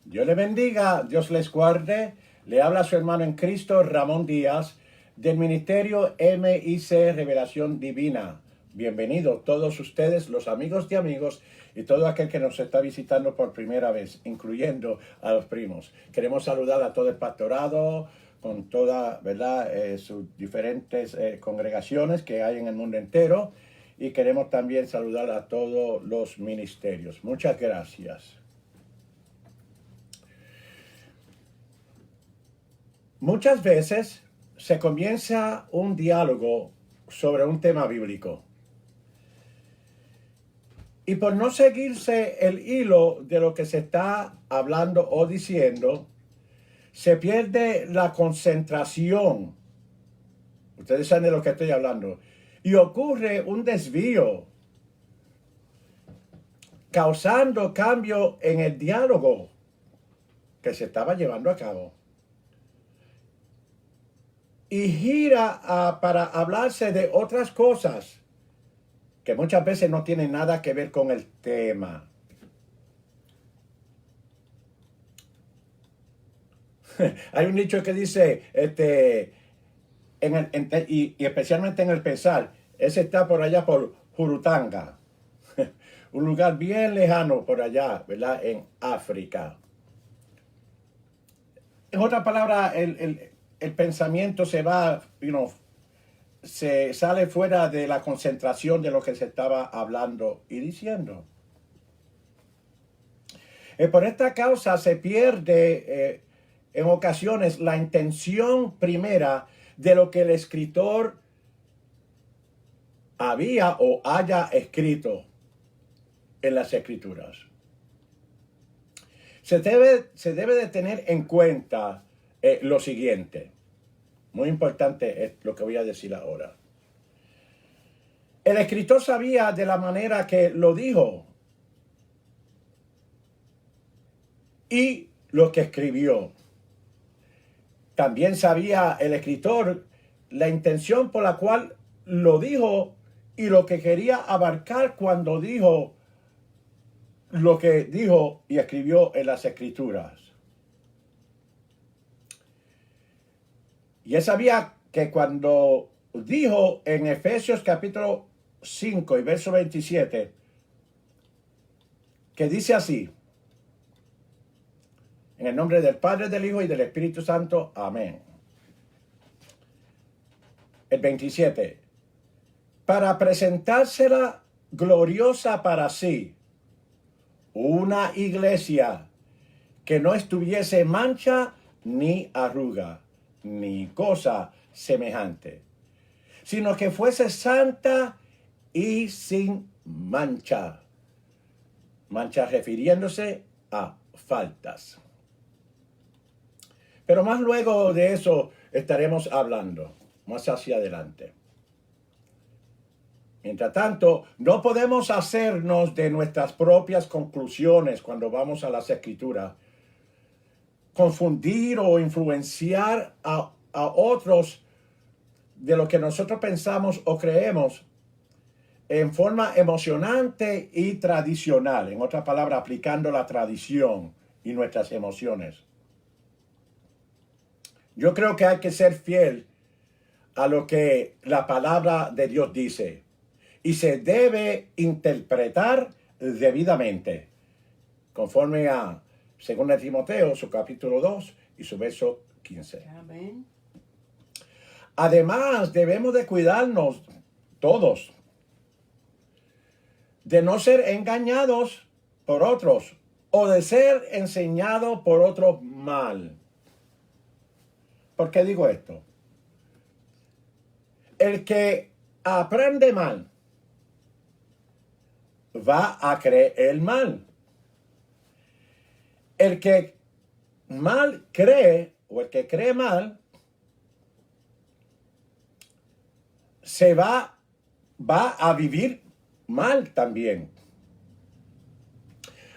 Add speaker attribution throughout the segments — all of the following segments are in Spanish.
Speaker 1: Dios le bendiga, Dios les guarde. Le habla su hermano en Cristo, Ramón Díaz, del Ministerio MIC Revelación Divina. Bienvenidos todos ustedes, los amigos de amigos y todo aquel que nos está visitando por primera vez, incluyendo a los primos. Queremos saludar a todo el pastorado, con todas, ¿verdad? Sus diferentes congregaciones que hay en el mundo entero. Y queremos también saludar a todos los ministerios. Muchas gracias. Muchas veces se comienza un diálogo sobre un tema bíblico. Y por no seguirse el hilo de lo que se está hablando o diciendo, se pierde la concentración. Ustedes saben de lo que estoy hablando. Y ocurre un desvío, causando cambio en el diálogo que se estaba llevando a cabo. Y gira para hablarse de otras cosas que muchas veces no tienen nada que ver con el tema. Hay un dicho que dice, y especialmente en el pensar, ese está por allá por Jurutanga, un lugar bien lejano por allá, ¿verdad? En África. En otras palabras, el pensamiento se va, se sale fuera de la concentración de lo que se estaba hablando y diciendo. Por esta causa se pierde en ocasiones la intención primera de lo que el escritor había o haya escrito en las escrituras. Se debe de tener en cuenta lo siguiente. Muy importante es lo que voy a decir ahora. El escritor sabía de la manera que lo dijo y lo que escribió. También sabía el escritor la intención por la cual lo dijo y lo que quería abarcar cuando dijo lo que dijo y escribió en las escrituras. Y él sabía que cuando dijo en Efesios capítulo 5 y verso 27, que dice así: en el nombre del Padre, del Hijo y del Espíritu Santo. Amén. El 27. Para presentársela gloriosa para sí, una iglesia que no estuviese mancha ni arruga, ni cosa semejante, sino que fuese santa y sin mancha. Mancha refiriéndose a faltas. Pero más luego de eso estaremos hablando, más hacia adelante. Mientras tanto, no podemos hacernos de nuestras propias conclusiones cuando vamos a las escrituras, confundir o influenciar a otros de lo que nosotros pensamos o creemos en forma emocionante y tradicional. En otras palabras, aplicando la tradición y nuestras emociones. Yo creo que hay que ser fiel a lo que la palabra de Dios dice y se debe interpretar debidamente, conforme a 2 Timoteo, su capítulo 2 y su verso 15. Amén. Además, debemos de cuidarnos todos de no ser engañados por otros o de ser enseñados por otros mal. ¿Por qué digo esto? El que aprende mal va a creer mal. El que mal cree o el que cree mal va a vivir mal también.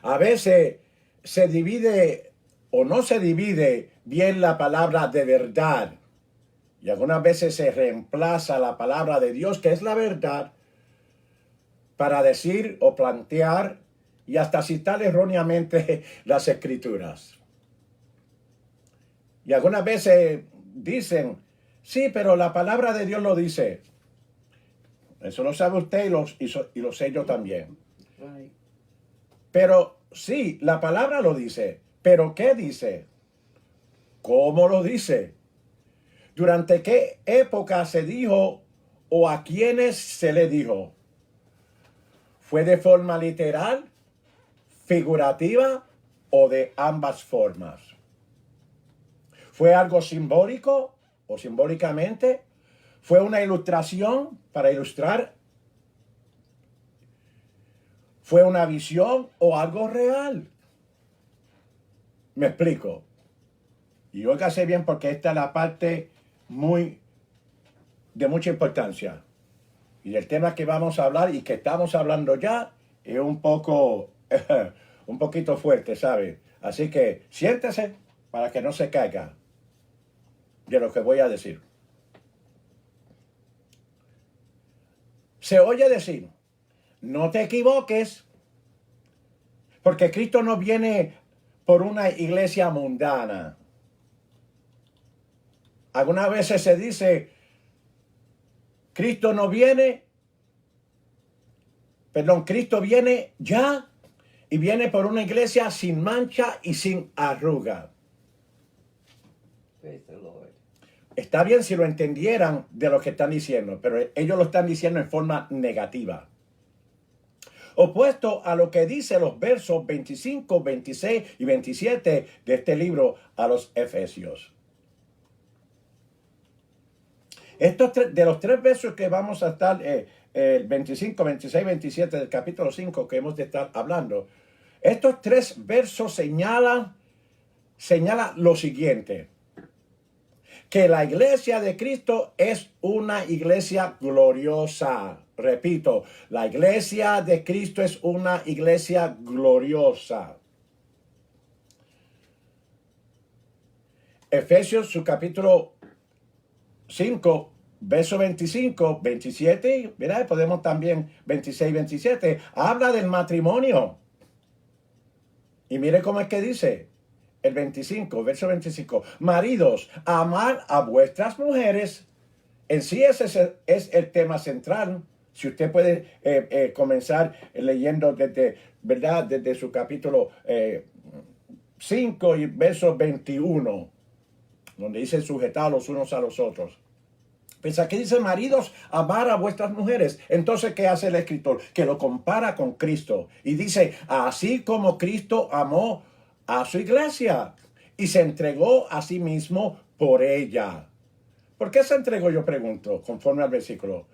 Speaker 1: A veces se divide o no se divide bien la palabra de verdad. Y algunas veces se reemplaza la palabra de Dios, que es la verdad, para decir o plantear y hasta citar erróneamente las escrituras. Y algunas veces dicen, sí, pero la palabra de Dios lo dice. Eso lo sabe usted y lo sé yo también.
Speaker 2: Right.
Speaker 1: Pero sí, la palabra lo dice. ¿Pero qué dice? ¿Cómo lo dice? ¿Durante qué época se dijo o a quiénes se le dijo? ¿Fue de forma literal, figurativa o de ambas formas? ¿Fue algo simbólico o simbólicamente? ¿Fue una ilustración para ilustrar? ¿Fue una visión o algo real? Me explico. Y óigase bien porque esta es la parte de mucha importancia. Y el tema que vamos a hablar y que estamos hablando ya es un poquito fuerte, ¿sabe? Así que siéntese para que no se caiga de lo que voy a decir. Se oye decir, no te equivoques, porque Cristo no viene por una iglesia mundana. Algunas veces se dice, Cristo viene ya y viene por una iglesia sin mancha y sin arruga.
Speaker 2: Praise the Lord.
Speaker 1: Está bien si lo entendieran de lo que están diciendo, pero ellos lo están diciendo en forma negativa. Opuesto a lo que dice los versos 25, 26 y 27 de este libro a los Efesios. De los tres versos que vamos a estar, el 25, 26, 27 del capítulo 5 que hemos de estar hablando, estos tres versos señalan lo siguiente: que la iglesia de Cristo es una iglesia gloriosa. Repito, la iglesia de Cristo es una iglesia gloriosa. Efesios, su capítulo 5, verso 25, 27, mira, podemos también 26, 27, habla del matrimonio. Y mire cómo es que dice el 25, verso 25, maridos, amad a vuestras mujeres. En sí ese es el tema central. Si usted puede comenzar leyendo desde su capítulo 5 y verso 21, donde dice sujetados los unos a los otros. Pues aquí dice, maridos, amar a vuestras mujeres. Entonces, ¿qué hace el escritor? Que lo compara con Cristo. Y dice, así como Cristo amó a su iglesia y se entregó a sí mismo por ella. ¿Por qué se entregó? Yo pregunto, conforme al versículo.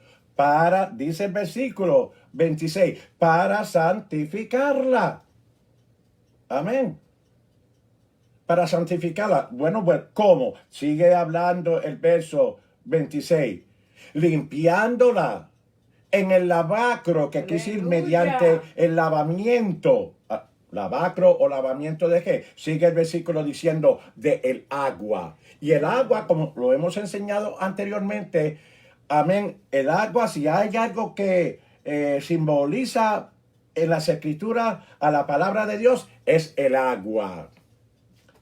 Speaker 1: Dice el versículo 26, para santificarla. Amén. Para santificarla. Bueno, ¿cómo? Sigue hablando el verso 26. Limpiándola en el lavacro, que quiere decir mediante el lavamiento. ¿Lavacro o lavamiento de qué? Sigue el versículo diciendo de el agua. Y el agua, como lo hemos enseñado anteriormente, amén, el agua, si hay algo que simboliza en las escrituras a la palabra de Dios, es el agua.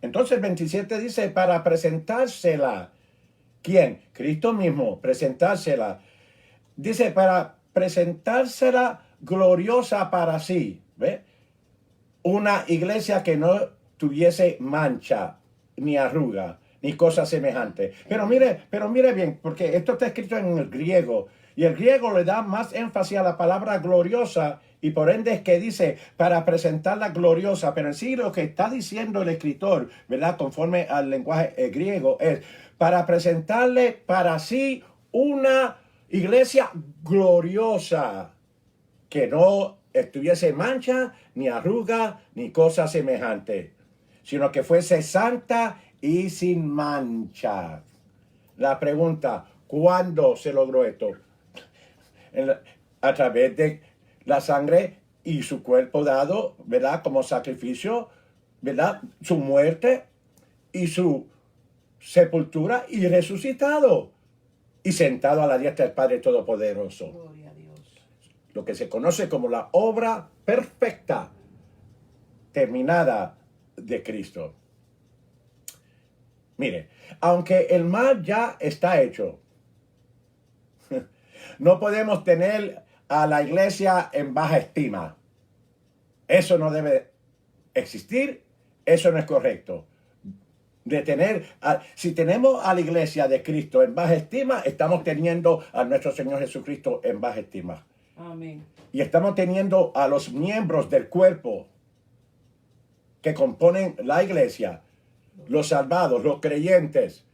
Speaker 1: Entonces el 27 dice, para presentársela. ¿Quién? Cristo mismo, presentársela. Dice, para presentársela gloriosa para sí. ¿Ve? Una iglesia que no tuviese mancha, ni arruga, ni cosa semejante. Pero mire bien, porque esto está escrito en el griego. Y el griego le da más énfasis a la palabra gloriosa. Y por ende es que dice, para presentarla gloriosa. Pero en sí lo que está diciendo el escritor, ¿verdad? Conforme al lenguaje griego, es para presentarle para sí una iglesia gloriosa, que no estuviese mancha, ni arruga, ni cosa semejante, sino que fuese santa y sin mancha. La pregunta, ¿cuándo se logró esto? A través de la sangre y su cuerpo dado, ¿verdad? Como sacrificio, ¿verdad? Su muerte y su sepultura y resucitado y sentado a la diestra del Padre Todopoderoso.
Speaker 2: Gloria a Dios.
Speaker 1: Lo que se conoce como la obra perfecta, terminada de Cristo. Mire, aunque el mal ya está hecho, no podemos tener a la iglesia en baja estima. Eso no debe existir, eso no es correcto. Si tenemos a la iglesia de Cristo en baja estima, estamos teniendo a nuestro Señor Jesucristo en baja estima.
Speaker 2: Amén.
Speaker 1: Y estamos teniendo a los miembros del cuerpo que componen la iglesia, los salvados, los creyentes,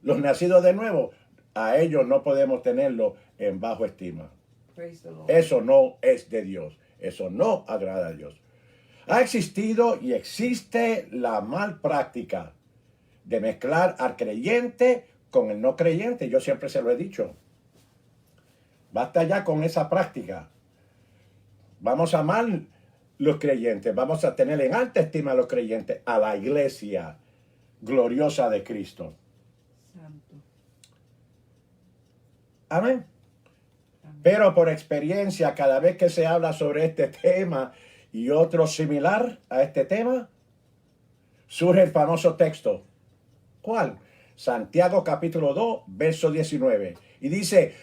Speaker 1: los nacidos de nuevo, a ellos no podemos tenerlo en bajo estima.
Speaker 2: Praise the Lord.
Speaker 1: Eso no es de Dios. Eso no agrada a Dios. Ha existido y existe la mal práctica de mezclar al creyente con el no creyente. Yo siempre se lo he dicho. Basta ya con esa práctica. Vamos a amar los creyentes. Vamos a tener en alta estima a los creyentes, a la iglesia gloriosa de Cristo.
Speaker 2: Santo.
Speaker 1: Amén.
Speaker 2: Amén.
Speaker 1: Pero por experiencia, cada vez que se habla sobre este tema y otro similar a este tema, surge el famoso texto. ¿Cuál? Santiago capítulo 2, verso 19. Y dice,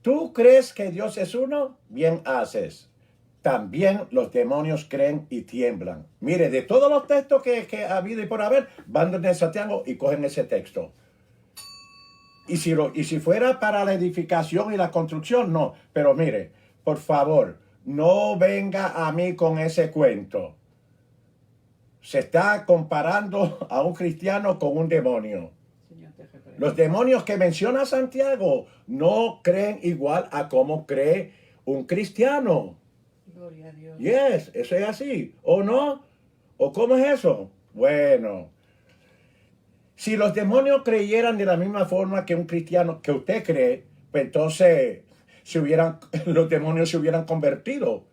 Speaker 1: ¿tú crees que Dios es uno? Bien haces. También los demonios creen y tiemblan. Mire, de todos los textos que ha habido y por haber, van desde Santiago y cogen ese texto. Y si fuera para la edificación y la construcción, no. Pero mire, por favor, no venga a mí con ese cuento. Se está comparando a un cristiano con un demonio.
Speaker 2: Señor, te reprendo.
Speaker 1: Los demonios que menciona Santiago no creen igual a como cree un cristiano.
Speaker 2: Gloria a Dios.
Speaker 1: Yes, eso es así. ¿O no? ¿O cómo es eso? Bueno, si los demonios creyeran de la misma forma que un cristiano, que usted cree, pues entonces los demonios se hubieran convertido.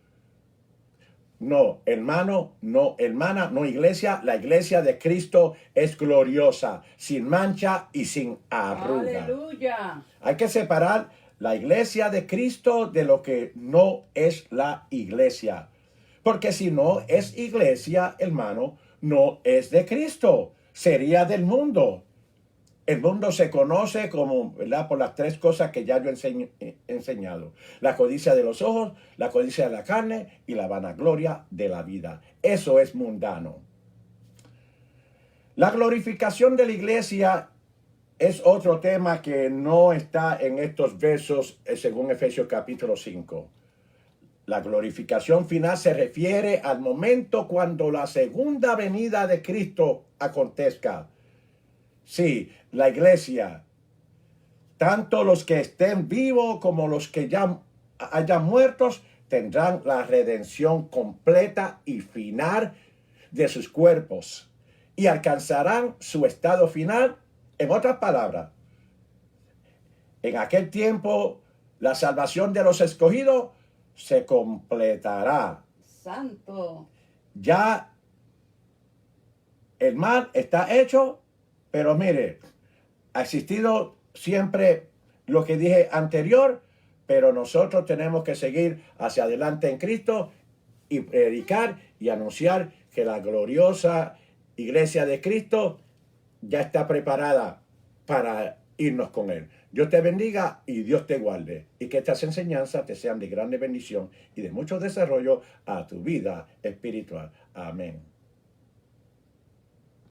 Speaker 1: No, hermano, no, hermana, no iglesia. La iglesia de Cristo es gloriosa, sin mancha y sin arruga.
Speaker 2: Aleluya.
Speaker 1: Hay que separar la iglesia de Cristo de lo que no es la iglesia. Porque si no es iglesia, hermano, no es de Cristo. Sería del mundo. El mundo se conoce como, ¿verdad?, por las tres cosas que ya yo he enseñado. La codicia de los ojos, la codicia de la carne y la vanagloria de la vida. Eso es mundano. La glorificación de la iglesia es otro tema que no está en estos versos según Efesios capítulo 5. La glorificación final se refiere al momento cuando la segunda venida de Cristo acontezca. Sí, la iglesia, tanto los que estén vivos como los que ya hayan muertos, tendrán la redención completa y final de sus cuerpos y alcanzarán su estado final. En otras palabras, en aquel tiempo la salvación de los escogidos se completará.
Speaker 2: Santo.
Speaker 1: Ya el mal está hecho, pero mire, ha existido siempre lo que dije anterior, pero nosotros tenemos que seguir hacia adelante en Cristo y predicar y anunciar que la gloriosa iglesia de Cristo ya está preparada para irnos con Él. Dios te bendiga y Dios te guarde. Y que estas enseñanzas te sean de grande bendición y de mucho desarrollo a tu vida espiritual. Amén.